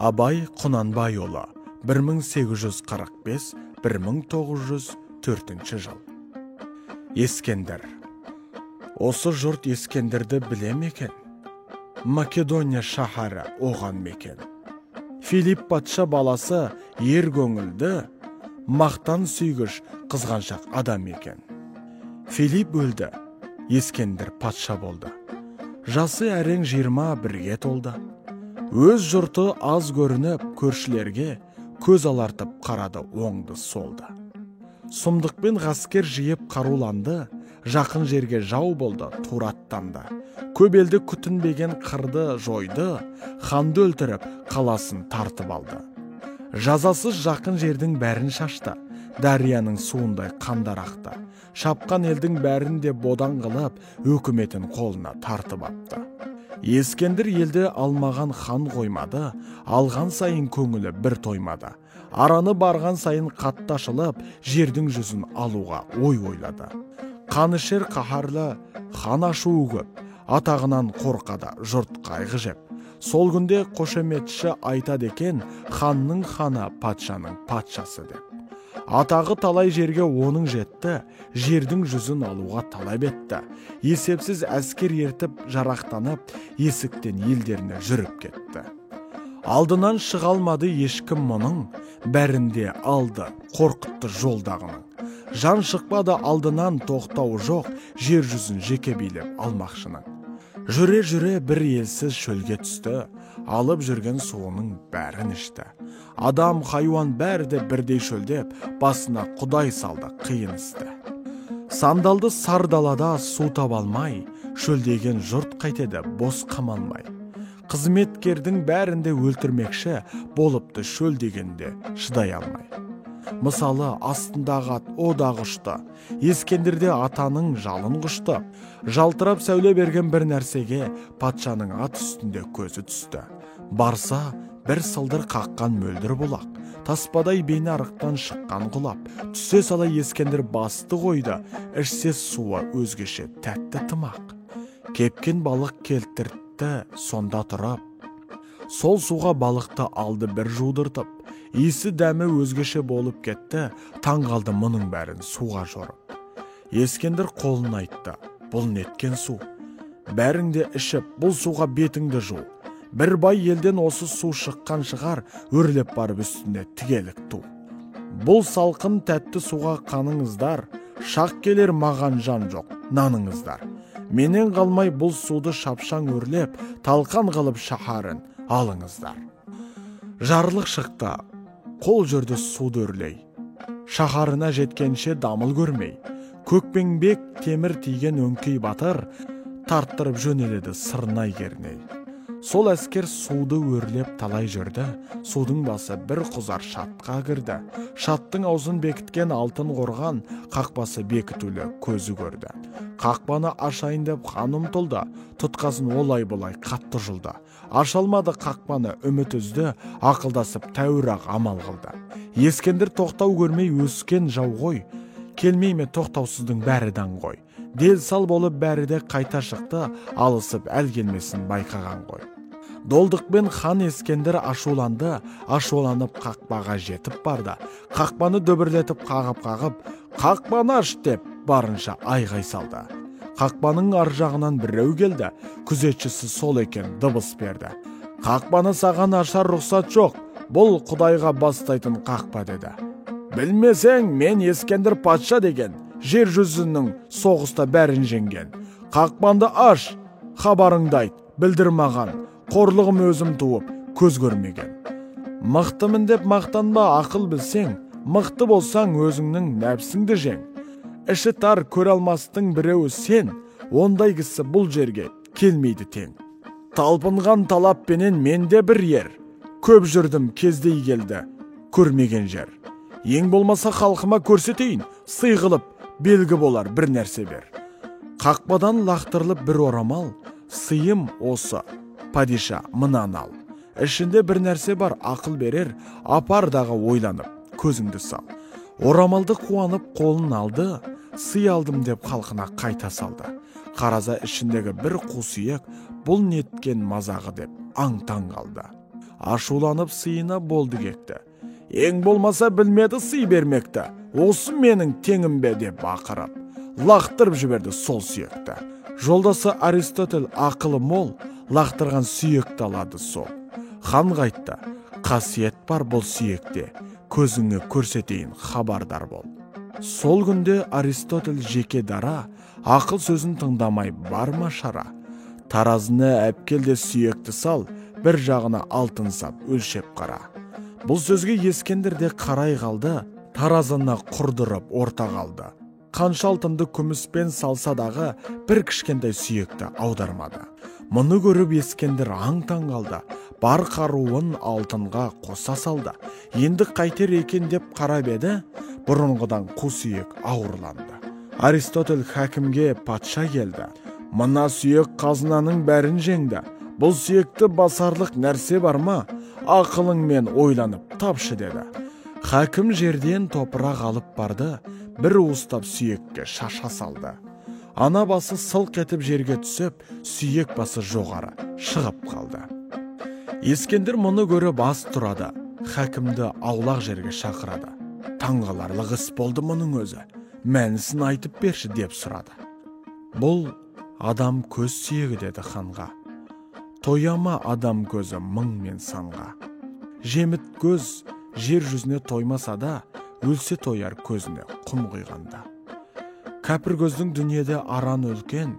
Абай Құнанбайұлы 1845-1904 жыл. Ескендір. Осы жұрт Ескендірді біле мекен? Македония шаһары оған мекен. Филипп патша баласы ер көңілді, мақтан сүйгіш қызғаншақ адам екен. Филипп өлді, Ескендір патша болды. Жасы әрең 21-ге толды. Өз жұрты аз көрініп, көршілерге көз алартып қарады оңды солды. Сұмдықпен ғаскер жиып қаруланды, жақын жерге жау болды, тураттанды. Көп елді күтінбеген қырды жойды, ханды өлтіріп қаласын тартып алды. Жазасыз жақын жердің бәрін шашты, дарияның суындай қандар ақты. Шапқан елдің бәрін де бодан қылып, өкіметін қолына тартып апты. Ескендір елді алмаған хан қоймады, алған сайын көңілі бір тоймады. Араны барған сайын қатты ашылып, жердің жүзін алуға ой ойлады. Қанішер қаһарлы, хан ашуы көп, атағынан қорқады, жұрт қайғы жеп. Сол күнде қошеметші айтады екен, ханның ханы патшаның патшасы деп. Атағы талай жерге оның жетті, жердің жүзін алуға талап етті. Есепсіз әскер ертіп, жарақтанып, есіктен елдеріне жүріп кетті. Алдынан шыға алмады ешкім мұның, бәрінде алды, қорқытты жолдағының. Жан шықпады алдынан тоқтауы жоқ, жер жүзін жеке билеп алмақшының. Жүре-жүре бір елсіз шөлге түсті, алып жүрген суының бәрін ішті. Адам, хайуан бәрі де бірдей шөлдеп, басына Құдай салды қиын істі. Сандалды сардалада су таба алмай, шөлдеген жұрт қайтеді бос қамалмай. Қызметкердің бәрінде өлтірмекші, болыпты шөлдегенде шыдай алмай. Мысалы, астындағы ат одағы ұшты, Ескендірде атаның жалын құшты. Жалтырап сәуле берген бір нәрсеге патшаның ат үстінде көзі түсті. Барса, бір сылдыр қаққан мөлдір бұлақ, таспадай бейне арықтан шыққан құлап. Түсе сала Ескендір басты қойды, ішсе суы өзгеше тәтті тымақ. Кепкен балық келтіртті сонда тұрып, сол суға балықты алды бір жудыртып. Иісі дәмі өзгеше болып кетті, таң қалды мұның бәрін суға жорып. Ескендір қолын айтты, бұл неткен су? Бәріңде ішіп, бұл суға бетіңді жу. Бір бай елден осы су шыққан шығар, өрлеп барып үстінде тігелік ту. Бұл салқын тәтті суға қаныңыздар, шақ келер маған жан жоқ, наныңыздар. Менен қалмай бұл суды шапшаң өрлеп, талқан қылып шаһарын алыңыздар. Жарлық шықты, қол жүрді суды өрлей. Шаһарына жеткенше дамыл көрмей. Көкпеңбек темір тиген өңкей батыр, тарттырып жөнеледі сырнай керней. Сол әскер суды өрлеп талай жүрді, судың басы бір құзар шатқа кірді. Шаттың аузын бекіткен алтын қорған, қақпасы бекітулі көзі көрді. Қақпаны ашайын деп хан ұмтылды, тұтқасын олай-бұлай қатты жылды. Ашалмады қақпаны үміт үзді, ақылдасып тәуір-ақ амал қылды. Ескендір тоқтау көрмей өскен жау ғой, келмейме тоқтаусыздың бәрі даңғой. Дел сал болып бәрі де қайта шықты, алысып әл келмесін байқаған ғой. Долдықпен хан Ескендір ашуланды, ашуланып қақпаға жетіп барды. Қақпаны дөбірлетіп қағып, қақпаны аш деп барынша айғай салды. Қақпаның ар жағынан біреу келді, күзетшісі сол екен дыбыс берді. Қақпаны саған ашар рұқсат жоқ, бұл Құдайға бастайтын қақпа деді. Білмесең, мен Ескендір патша деген, жер жүзінің соғыста бәрін жеңген. Қақпанды аш, хабарыңды айт, білдір маған, қорлығым өзім туып, көз көрмеген. Мықтымын деп мақтанба, ақыл білсең, мықты болсаң өзіңнің нәпсіңді жең. Іші тар көре алмастың біреуі сен, ондай кісі бұл жерге келмейді тең. Талпынған талаппенен менде бір ер, көп жүрдім кездей келді, көрмеген жер. Ең болмаса халқыма көрсетейін, сый қылып, белгі болар бір нәрсе бер. Қақпадан лақтырылып бір орамал, сыйым осы, падиша мынаны ал. Ішінде бір нәрсе бар, ақыл берер, апардағы ойланып, көзіңді сал. Орамалды қуанып қолын алды, сый алдым деп халқына қайта салды. Қараза ішіндегі бір қу сүйек, бұл неткен мазағы деп аң-таң қалды. Ашуланып сыйына болды кетті. Ең болмаса білмеді сый бермекті. Осы менің теңім бе деп бақырып, лақтырып жіберді сол сүйекті. Жолдасы Аристотель ақылы мол, лақтырған сүйекті алады сол. Хан қайтты, қасиет бар бұл сүйекте, көзіңе көрсетейін хабардар бол. Сол күнде Аристотель жеке дара, ақыл сөзін тыңдамай барма шара. Таразыны әпкелде сүйекті сал, бір жағына алтын сап өлшеп қара. Бұл сөзге Ескендір де қарай қалды, таразына құрдырып орта қалды. Қанша алтынды күміспен салса дағы бір кішкентай сүйекті аудармады. Мұны көріп Ескендір аң-таң қалды, бар қаруын алтынға қоса салды. Енді қайтер екен деп қарап еді, бұрынғыдан қу сүйек ауырланды. Аристотель хакімге патша келді. Мына сүйек қазынаның бәрін жеңді. Бұл сүйекті басарлық нәрсе бар ма? Ақылыңмен ойланып тапшы деді. Хакім жерден топырақ алып барды, бір уыстап сүйекке шаша салды. Ана басы сылқ етіп жерге түсіп, сүйек басы жоғары шығып қалды. Ескендір мұны көріп бас тұрады, хакімді аулақ жерге шақырады. Таңғаларлық іс болды мұның өзі, мәнісін айтып берші деп сұрады. Бұл адам көз сүйегі деді ханға. Тояма адам көзі мың мен санға. Жеміт көз жер жүзіне тоймаса да, өлсе тояр көзіне құм құйғанда. Кәпір көздің дүниеде аран өлкен,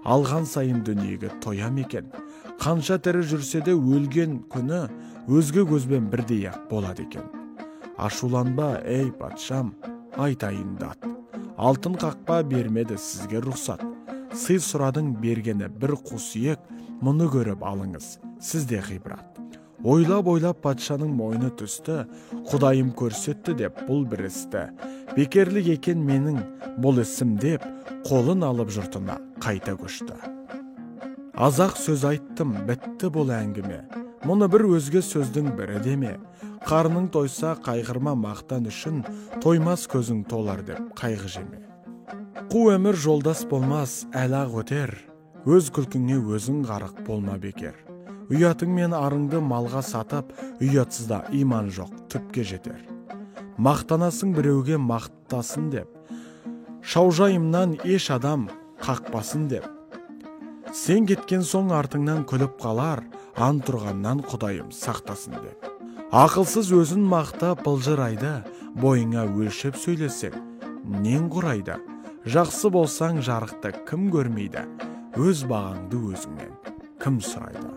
алған сайын дүниеге тоям екен. Қанша тірі жүрсе де өлген күні өзге көзбен бірдей ақ болады екен. Ашуланба, ей патшам, айтайын дат. Алтын қақпа бермеді сізге рұқсат. Сый сұрадың бергені бір қу сүйек, мұны көріп алыңыз, сізде ғибрат. Ойлап патшаның мойны түсті, Құдайым көрсетті деп бұл бір істі. Бекерлік екен менің бұл ісім деп, қолын алып жұртына қайта көшті. Азақ сөз айттым, бітті бұл әңгіме. Мұны бір өзге сөздің бірі деме. Қарның тойса қайғырма мақтан үшін, тоймас көзің толар деп қайғы жеме. Қу өмір жолдас болмас, әлақ өтер, өз күлкіңе өзің ғарық болма бекер. Ұятың мен арыңды малға сатып, ұятсызда иман жоқ, түпке жетер. Мақтанасың біреуге мақтасын деп, шаужайымнан еш адам қақпасын деп. Сен кеткен соң артыңнан күліп қалар, ан тұрғаннан Құдайым сақтасын деп. Ақылсыз өзін мақтап былжырайды, бойыңа өлшеп сөйлесең, нең құрайды? Жақсы болсаң жарықты кім көрмейді, өз бағаңды өзіңнен кім сұрайды?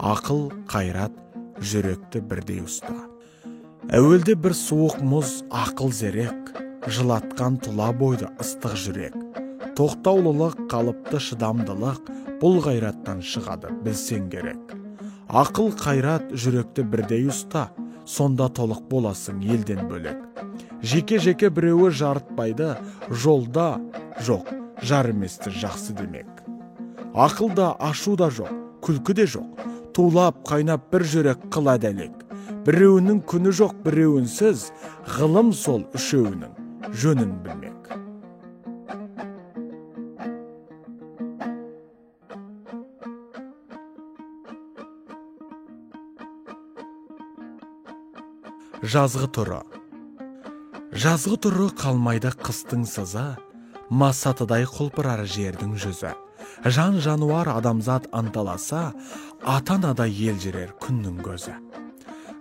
Ақыл, қайрат, жүректі бірдей ұста. Әуелде бір суық мұз, ақыл зерек, жылатқан тұла бойды ыстық жүрек. Тоқтаулылық, қалыпты шыдамдылық, бұл қайраттан шығады білсең керек. Ақыл, қайрат, жүректі бірдей ұста, сонда толық боласың елден бөлек. Жеке-жеке біреуі жарытпайды, жолда жоқ, жар еместі жақсы демек. Ақылда ашу да жоқ, күлкі де жоқ, тулап, қайнап бір жүрек қыл әдәлек. Біреуінің күні жоқ, біреуінсіз, ғылым сол үшеуінің жөнін білмек. Жазғы тұры. Жазғы тұры қалмайды қыстың сызы, масатыдай құлпырар жердің жүзі. Жан жануар адамзат анталаса, атанада ел жерер күннің көзі.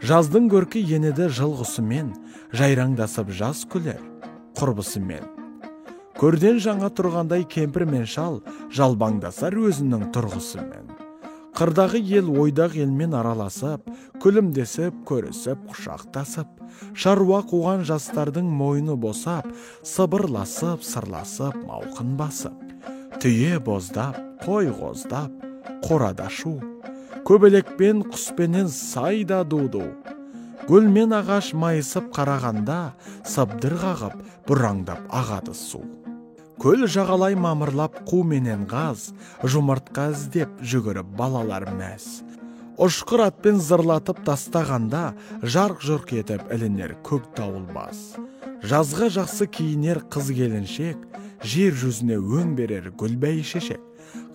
Жаздың көркі енеді жылғысымен, жайраңдасып жаз күлер құрбысымен. Көрден жаңа тұрғандай кемпір мен шал, жалбаңдасар өзінің тұрғысымен. Қырдағы ел ойдақ елмен араласып, күлімдесіп, көрісіп, құшақтасып, шаруа қуған жастардың мойны босап, сыбырласып, сырласып, мауқын басып. Түйе боздап, қой ғоздап, қорада шу, көбелекпен құспенен сайда дуду. Гүлмен ағаш майысып қарағанда, сыбдыр қағып, бұраңдап ағады су. Көл жағалай мамырлап қу менен ғаз, жұмыртқа іздеп жүгіріп балалар мәз. Ұшқыр атпен зырлатып тастағанда, жарқ-жұрқ етіп ілінер көк дауыл бас. Жазға жақсы киінер қыз келіншек, жер жүзіне өң берер гүл бәйшешек.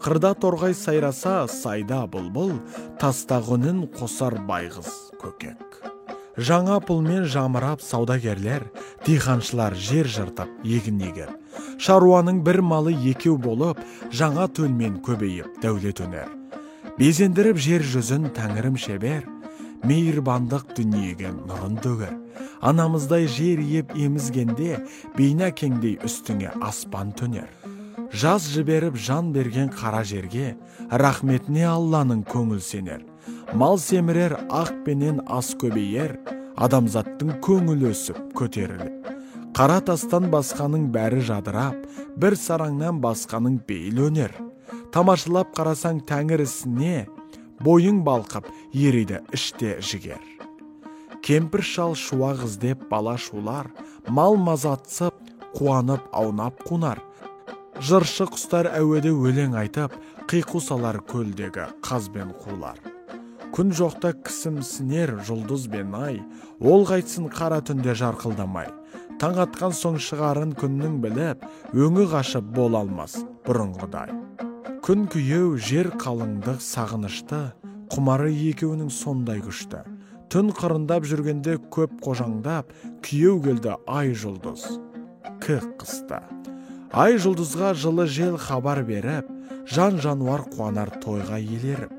Қырда торғай сайраса, сайда бұлбұл, тастағы үнін қосар байғыз көкек. Жаңа пұлмен жамырап саудагерлер, диқаншылар жер жыртып егін егер. Шаруаның бір малы екеу болып, жаңа төлмен көбейіп дәулет өнер. Безендіріп жер жүзін тәңірім шебер, мейірбандық дүниеге нұрын төгер. Анамыздай жер еп емізгенде, бейна кеңдей үстіңе аспан төнер. Жаз жіберіп жан берген қара жерге, рахметіне Алланың көңіл сенер. Мал семірер ақ пенен ас көбейер, адамзаттың көңіл өсіп көтеріліп. Қара тастан басқаның бәрі жадырап, бір сараңнан басқаның бейіл өнер. Тамашылап қарасаң тәңір ісіне, бойың балқып ериді іште жігер. Кемпір шал шуақ іздеп бала шулар, мал мазатсып, қуанып аунап қунар. Жыршы құстар әуеде өлең айтып, қиқу салар көлдегі қазбен қулар. Күн жоқта кісімсінер жұлдыз бен ай, ол қайтсын қара түнде жарқылдамай. Таң атқан соң шығарын күннің біліп, өңі қашып бол алмас бұрынғыдай. Күн күйеу жер қалыңдық сағынышты, құмары екеуінің сондай күшті. Түн қырындап жүргенде көп қожаңдап, күйеу келді ай жұлдыз. Кік қысты. Ай жұлдызға жылы жел хабар беріп, жан жануар қуанар тойға елеріп.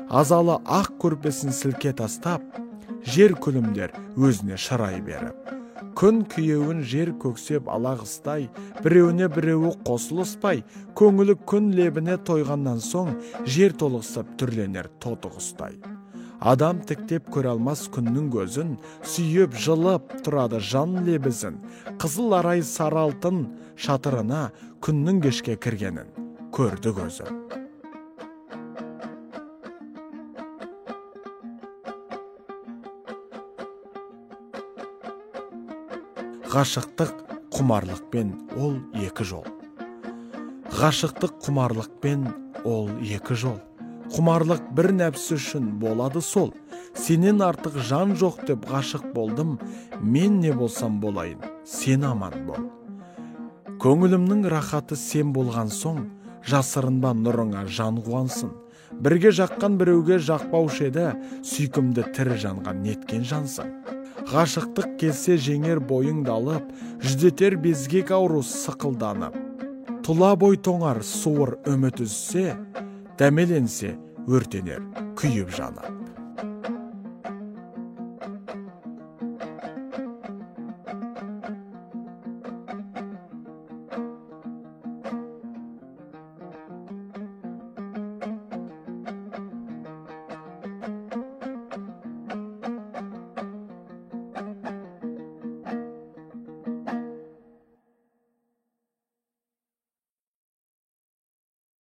Азалы ақ көрпесін сілке тастап, жер күлімдер өзіне шырай беріп. Күн күйеуін жер көксеп алағыстай, біреуіне біреуі қосылыспай, көңілі күн лебіне тойғаннан соң, жер толықсып түрленер тотығыстай. Адам тіктеп көре алмас күннің көзін, сүйіп жылып тұрады жан лебізін. Қызыл арай сары алтын шатырына күннің кешке кіргенін көрді көзі. Ғашықтық құмарлықпен ол екі жол. Ғашықтық құмарлықпен ол екі жол. Құмарлық бір нәпсі үшін болады сол. Сенен артық жан жоқ деп ғашық болдым, мен не болсам болайын, сен аман бол. Көңілімнің рахаты сен болған соң, жасырынба нұрыңа жан қуансын. Бірге жаққан біреуге жақпаушы еді, сүйкімді тірі жанға неткен жансың. Ғашықтық келсе жеңер бойыңды алып, жүдетер безгек ауру сықылданып. Тұла бой тоңар суыр үміт үзсе, дәмеленсе өртенер күйіп жанып.